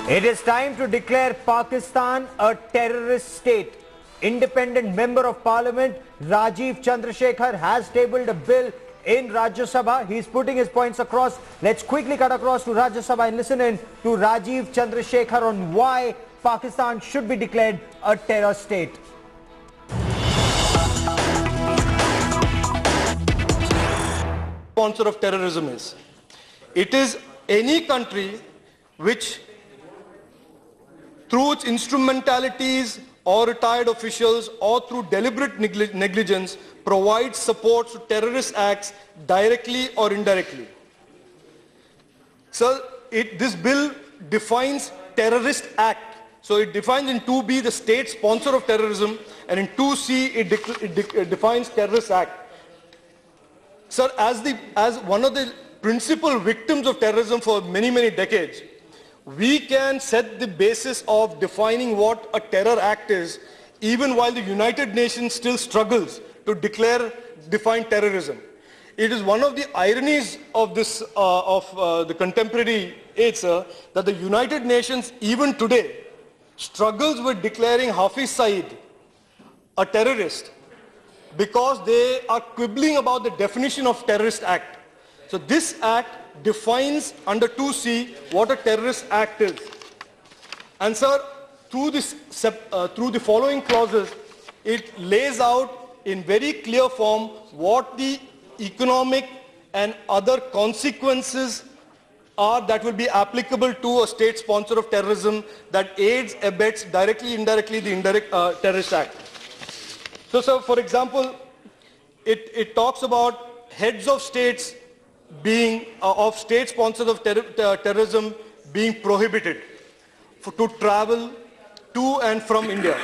It is time to declare Pakistan a terrorist state. Independent Member of Parliament Rajeev Chandrasekhar has tabled a bill in Rajya Sabha. He's putting his points across. Let's quickly cut across to Rajya Sabha and listen in to Rajeev Chandrasekhar on why Pakistan should be declared a terror state. Sponsor of terrorism is. It is any country which, through its instrumentalities or retired officials or through deliberate negligence, provides support to terrorist acts directly or indirectly. So this bill defines terrorist act. So it defines in 2B the state sponsor of terrorism, and in 2C it defines terrorist act. Sir, as one of the principal victims of terrorism for many, many decades, we can set the basis of defining what a terror act is, even while the United Nations still struggles to define terrorism. It is one of the ironies of this, the contemporary age, sir, that the United Nations even today struggles with declaring Hafiz Saeed a terrorist because they are quibbling about the definition of terrorist act. So this act defines under 2C what a terrorist act is. And sir, through the following clauses, it lays out in very clear form what the economic and other consequences are that will be applicable to a state sponsor of terrorism that aids, abets directly, indirectly the indirect terrorist act. So sir, for example, it talks about heads of states being, of state sponsors of terrorism being prohibited to travel to and from India.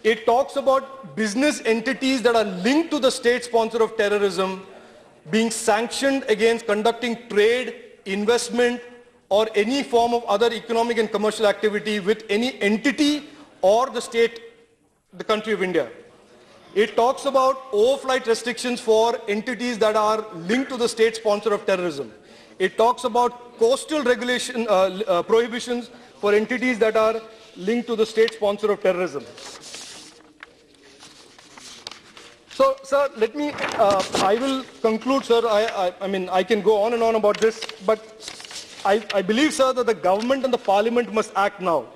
It talks about business entities that are linked to the state sponsor of terrorism being sanctioned against conducting trade, investment, or any form of other economic and commercial activity with any entity or the state, the country of India. It talks about overflight restrictions for entities that are linked to the state sponsor of terrorism. It talks about coastal regulation, prohibitions for entities that are linked to the state sponsor of terrorism. So, sir, let me, I will conclude, sir. I mean, I can go on and on about this, but I believe, sir, that the government and the parliament must act now.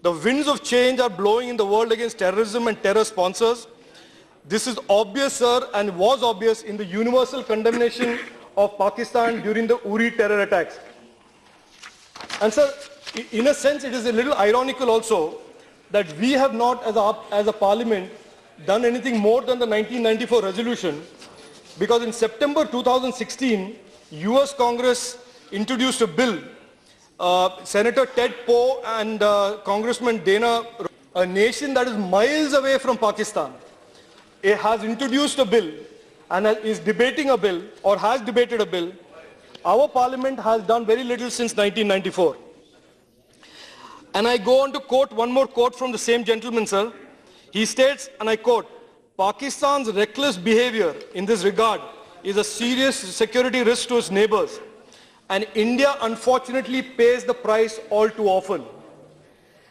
The winds of change are blowing in the world against terrorism and terror sponsors. This is obvious, sir, and was obvious in the universal condemnation of Pakistan during the Uri terror attacks. And, sir, in a sense, it is a little ironical also that we have not, as a parliament, done anything more than the 1994 resolution, because in September 2016, US Congress introduced a bill. Senator Ted Poe and Congressman Dana, a nation that is miles away from Pakistan, it has introduced a bill and is debating a bill or has debated a bill. Our parliament has done very little since 1994. And I go on to quote one more quote from the same gentleman, sir. He states, and I quote, Pakistan's reckless behavior in this regard is a serious security risk to its neighbors, and India unfortunately pays the price all too often.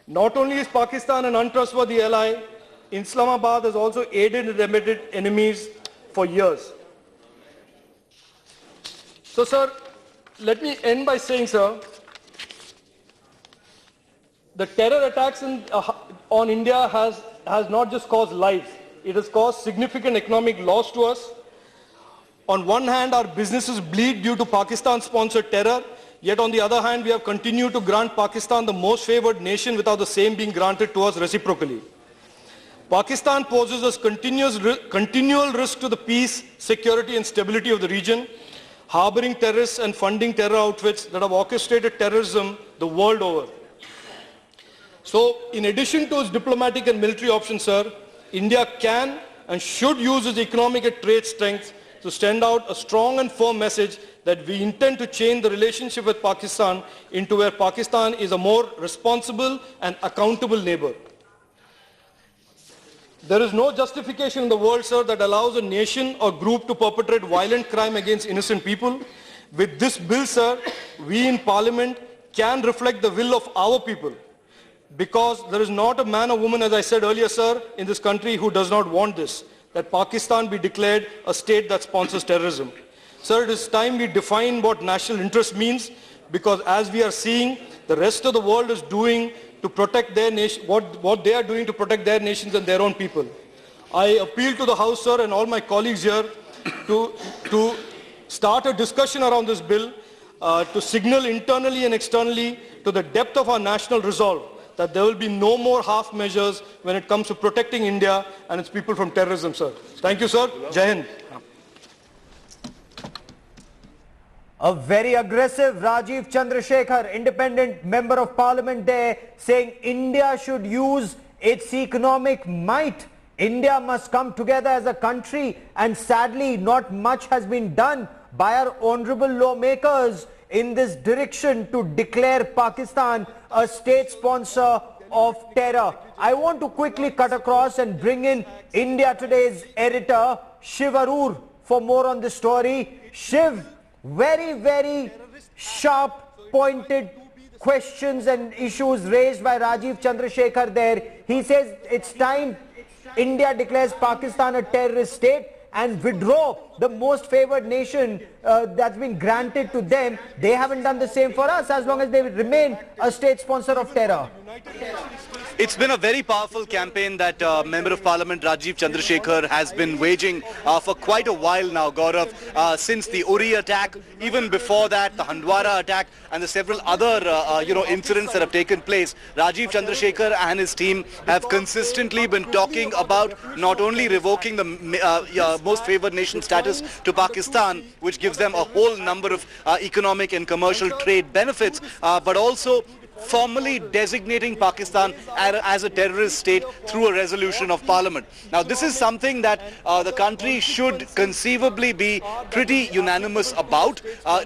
Not only is Pakistan an untrustworthy ally, Islamabad has also aided and abetted enemies for years. So, sir, let me end by saying, sir, the terror attacks on India has not just caused lives, it has caused significant economic loss to us. On one hand, our businesses bleed due to Pakistan-sponsored terror, yet on the other hand, we have continued to grant Pakistan the most favored nation without the same being granted to us reciprocally. Pakistan poses a continual risk to the peace, security and stability of the region, harboring terrorists and funding terror outfits that have orchestrated terrorism the world over. So, in addition to its diplomatic and military options, sir, India can and should use its economic and trade strength to send out a strong and firm message that we intend to change the relationship with Pakistan into where Pakistan is a more responsible and accountable neighbor. There is no justification in the world, sir, that allows a nation or group to perpetrate violent crime against innocent people. With this bill, sir, we in Parliament can reflect the will of our people. Because there is not a man or woman, as I said earlier, sir, in this country who does not want this, that Pakistan be declared a state that sponsors terrorism. Sir, it is time we define what national interest means, because as we are seeing, the rest of the world is doing to protect their nation, what they are doing to protect their nations and their own people. I appeal to the House, sir, and all my colleagues here to start a discussion around this bill, to signal internally and externally to the depth of our national resolve that there will be no more half measures when it comes to protecting India and its people from terrorism, sir. Thank you, sir. Jai Hind. A very aggressive Rajeev Chandrasekhar, independent member of parliament there, saying India should use its economic might. India must come together as a country, and sadly not much has been done by our honorable lawmakers in this direction to declare Pakistan a state sponsor of terror. I want to quickly cut across and bring in India Today's editor Shiv Arur for more on this story. Shiv, very sharp pointed questions and issues raised by Rajeev Chandrasekhar there. He says it's time India declares Pakistan a terrorist state and withdraw the most favored nation that's been granted to them. They haven't done the same for us as long as they remain a state sponsor of terror. It's been a very powerful campaign that Member of Parliament Rajeev Chandrasekhar has been waging for quite a while now, Gaurav, since the Uri attack, even before that, the Handwara attack and the several other incidents that have taken place. Rajeev Chandrasekhar and his team have consistently been talking about not only revoking the most favored nation status to Pakistan, which gives them a whole number of economic and commercial trade benefits, but also formally designating Pakistan as a terrorist state through a resolution of Parliament. Now, this is something that the country should conceivably be pretty unanimous about.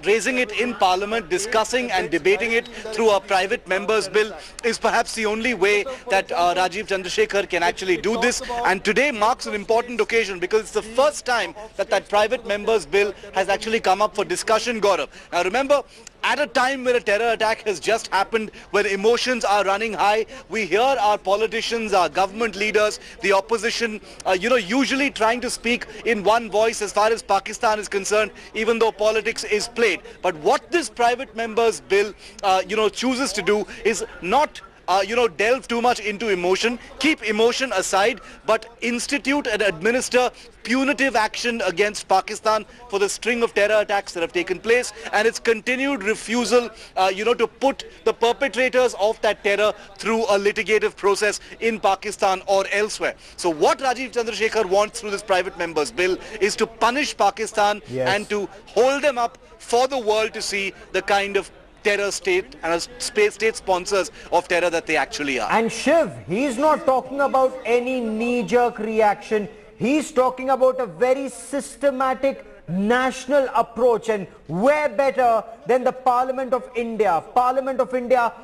Raising it in Parliament, discussing and debating it through a private member's bill is perhaps the only way that Rajeev Chandrasekhar can actually do this. And today marks an important occasion because it's the first time that that private member's bill has actually come up for discussion, Gaurav. Now, remember, at a time when a terror attack has just happened, when emotions are running high, we hear our politicians, our government leaders, the opposition, usually trying to speak in one voice as far as Pakistan is concerned, even though politics is played. But what this private member's bill, chooses to do is not delve too much into emotion, keep emotion aside, but institute and administer punitive action against Pakistan for the string of terror attacks that have taken place and its continued refusal, to put the perpetrators of that terror through a litigative process in Pakistan or elsewhere. So what Rajeev Chandrasekhar wants through this private member's bill is to punish Pakistan and to hold them up for the world to see the kind of terror state and state sponsors of terror that they actually are. And Shiv, he's not talking about any knee-jerk reaction. He's talking about a very systematic national approach, and where better than the Parliament of India,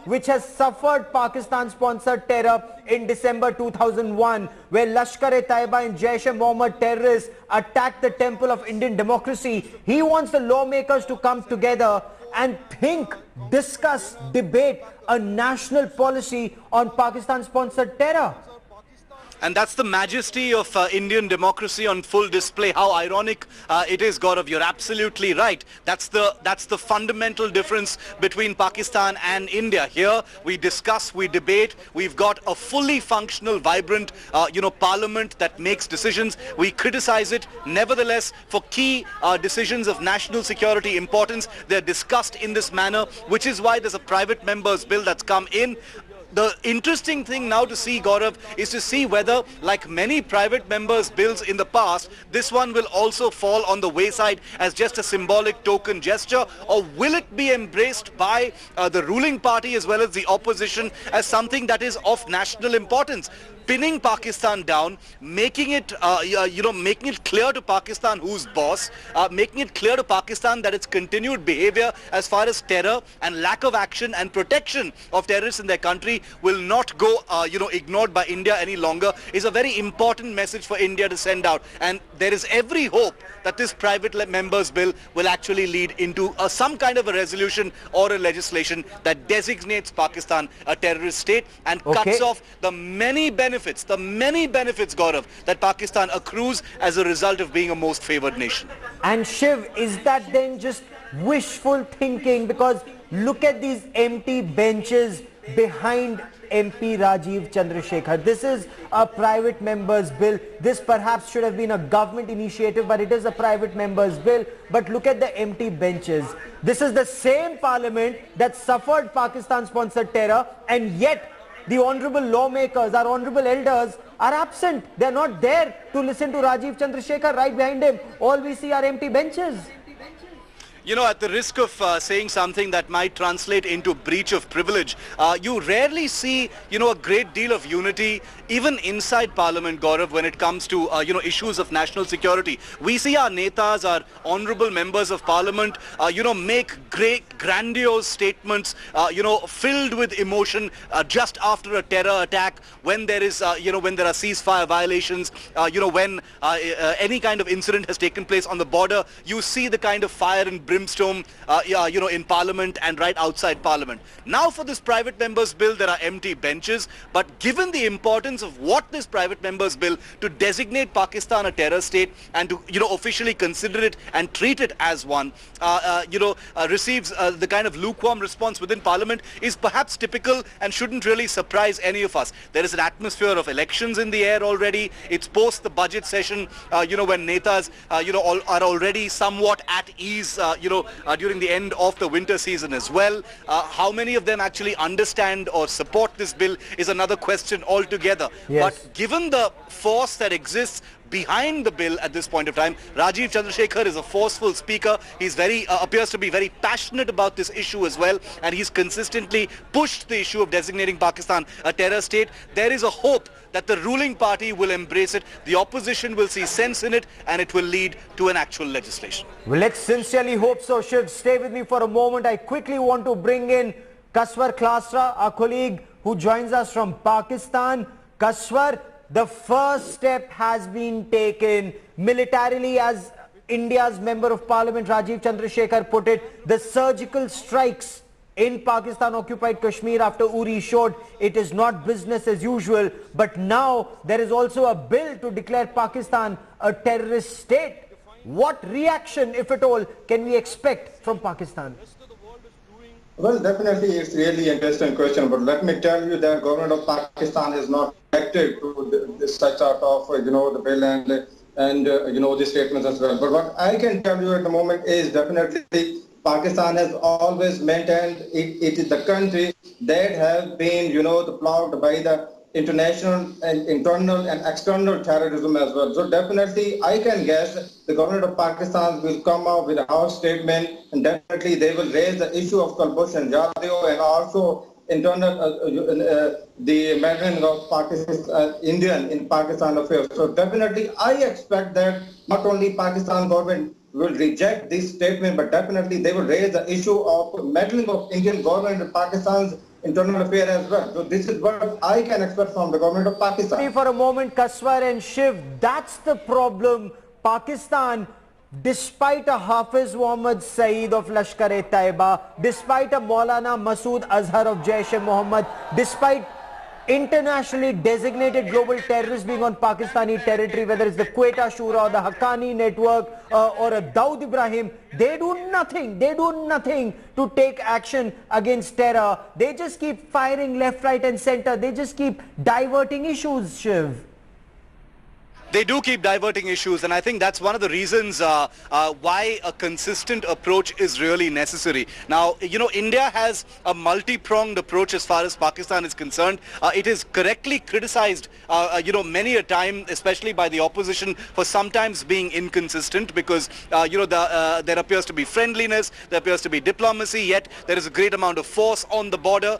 which has suffered Pakistan-sponsored terror in December 2001, where Lashkar-e-Taiba and Jaish-e-Mohammed terrorists attacked the temple of Indian democracy. He wants the lawmakers to come together and think, discuss, debate a national policy on Pakistan-sponsored terror. And that's the majesty of Indian democracy on full display. How ironic it is, Gaurav. You're absolutely right. That's the fundamental difference between Pakistan and India. Here we discuss, we debate. We've got a fully functional, vibrant, parliament that makes decisions. We criticize it. Nevertheless, for key decisions of national security importance, they're discussed in this manner, which is why there's a private member's bill that's come in. The interesting thing now to see, Gaurav, is to see whether, like many private members' bills in the past, this one will also fall on the wayside as just a symbolic token gesture, or will it be embraced by the ruling party as well as the opposition as something that is of national importance? pinning Pakistan down, making it, making it clear to Pakistan who's boss, making it clear to Pakistan that its continued behavior as far as terror and lack of action and protection of terrorists in their country will not go, ignored by India any longer, is a very important message for India to send out. And there is every hope that this private members bill will actually lead into some kind of a resolution or a legislation that designates Pakistan a terrorist state and cuts off the many benefits, Gaurav, that Pakistan accrues as a result of being a most favored nation. And Shiv, is that then just wishful thinking? Because look at these empty benches behind MP Rajeev Chandrasekhar. This is a private member's bill. This perhaps should have been a government initiative, but it is a private member's bill. But look at the empty benches. This is the same parliament that suffered Pakistan-sponsored terror, and yet the honorable lawmakers, our honorable elders are absent. They're not there to listen to Rajeev Chandrasekhar. Right behind him, all we see are empty benches. You know, at the risk of saying something that might translate into breach of privilege, you rarely see, a great deal of unity even inside Parliament, Gaurav, when it comes to, issues of national security. We see our netas, our honorable members of Parliament, make great, grandiose statements, filled with emotion just after a terror attack, when there is, when there are ceasefire violations, when any kind of incident has taken place on the border. You see the kind of fire and brimstone, in Parliament and right outside Parliament. Now for this private members bill, there are empty benches, but given the importance of what this private members bill to designate Pakistan a terror state and to, officially consider it and treat it as one, receives the kind of lukewarm response within Parliament is perhaps typical and shouldn't really surprise any of us. There is an atmosphere of elections in the air already. It's post the budget session, when netas, are already somewhat at ease, during the end of the winter season as well. How many of them actually understand or support this bill is another question altogether. Yes. But given the force that exists behind the bill at this point of time, Rajeev Chandrasekhar is a forceful speaker. He's appears to be very passionate about this issue as well, and he's consistently pushed the issue of designating Pakistan a terror state. There is a hope that the ruling party will embrace it, the opposition will see sense in it, and it will lead to an actual legislation. Well, let's sincerely hope so. Shiv, stay with me for a moment. I quickly want to bring in Kaswar Klasra, our colleague who joins us from Pakistan. Kaswar, the first step has been taken militarily, as India's Member of Parliament Rajeev Chandrasekhar put it. The surgical strikes in Pakistan-occupied Kashmir after Uri showed it is not business as usual. But now there is also a bill to declare Pakistan a terrorist state. What reaction, if at all, can we expect from Pakistan? Well, definitely it's really interesting question, but let me tell you that government of Pakistan has not reacted to this such sort of, the bill and the statements as well. But what I can tell you at the moment is definitely Pakistan has always maintained it is the country that has been, plowed by the international and internal and external terrorism as well. So definitely I can guess the government of Pakistan will come out with a house statement, and definitely they will raise the issue of Kulbhushan Jadhav and also internal the meddling of Pakistan, Indian in Pakistan affairs. So definitely I expect that not only Pakistan government will reject this statement, but definitely they will raise the issue of meddling of Indian government in Pakistan's internal affair as well. So this is what I can expect from the government of Pakistan. For a moment, Kaswar and Shiv, that's the problem. Pakistan, despite a Hafiz Muhammad Saeed of Lashkar-e-Taiba, despite a Maulana Masood Azhar of Jaish-e-Mohammed, despite internationally designated global terrorists being on Pakistani territory, whether it's the Quetta Shura or the Haqqani network or a Dawood Ibrahim, they do nothing. They do nothing to take action against terror. They just keep firing left, right and center. They just keep diverting issues, Shiv. They do keep diverting issues, and I think that's one of the reasons why a consistent approach is really necessary. Now, India has a multi-pronged approach as far as Pakistan is concerned. It is correctly criticized, many a time, especially by the opposition, for sometimes being inconsistent because, there appears to be friendliness, there appears to be diplomacy, yet there is a great amount of force on the border.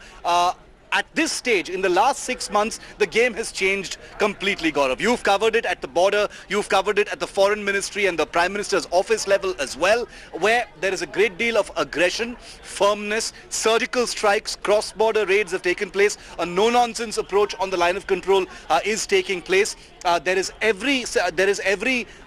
at this stage, in the last 6 months, the game has changed completely, Gaurav. You've covered it at the border, you've covered it at the foreign ministry and the Prime Minister's office level as well, where there is a great deal of aggression, firmness, surgical strikes, cross-border raids have taken place, a no-nonsense approach on the line of control is taking place. There is every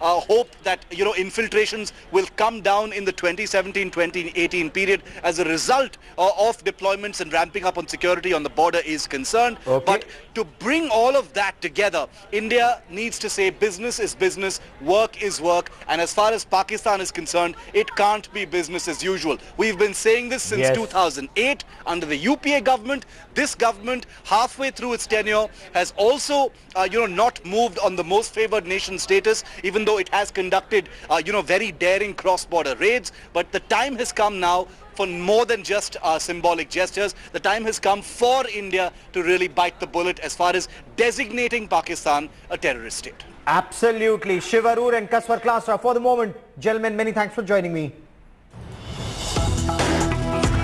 hope that, you know, infiltrations will come down in the 2017-2018 period as a result of deployments and ramping up on security on the border is concerned. Okay. But to bring all of that together, India needs to say business is business, work is work, and as far as Pakistan is concerned, it can't be business as usual. We've been saying this since 2008 under the UPA government. This government, halfway through its tenure, has also, not moved on the most favored nation status, even though it has conducted, very daring cross-border raids. But the time has come now for more than just symbolic gestures. The time has come for India to really bite the bullet as far as designating Pakistan a terrorist state. Absolutely. Shivarur and Kaswar Klasra for the moment. Gentlemen, many thanks for joining me.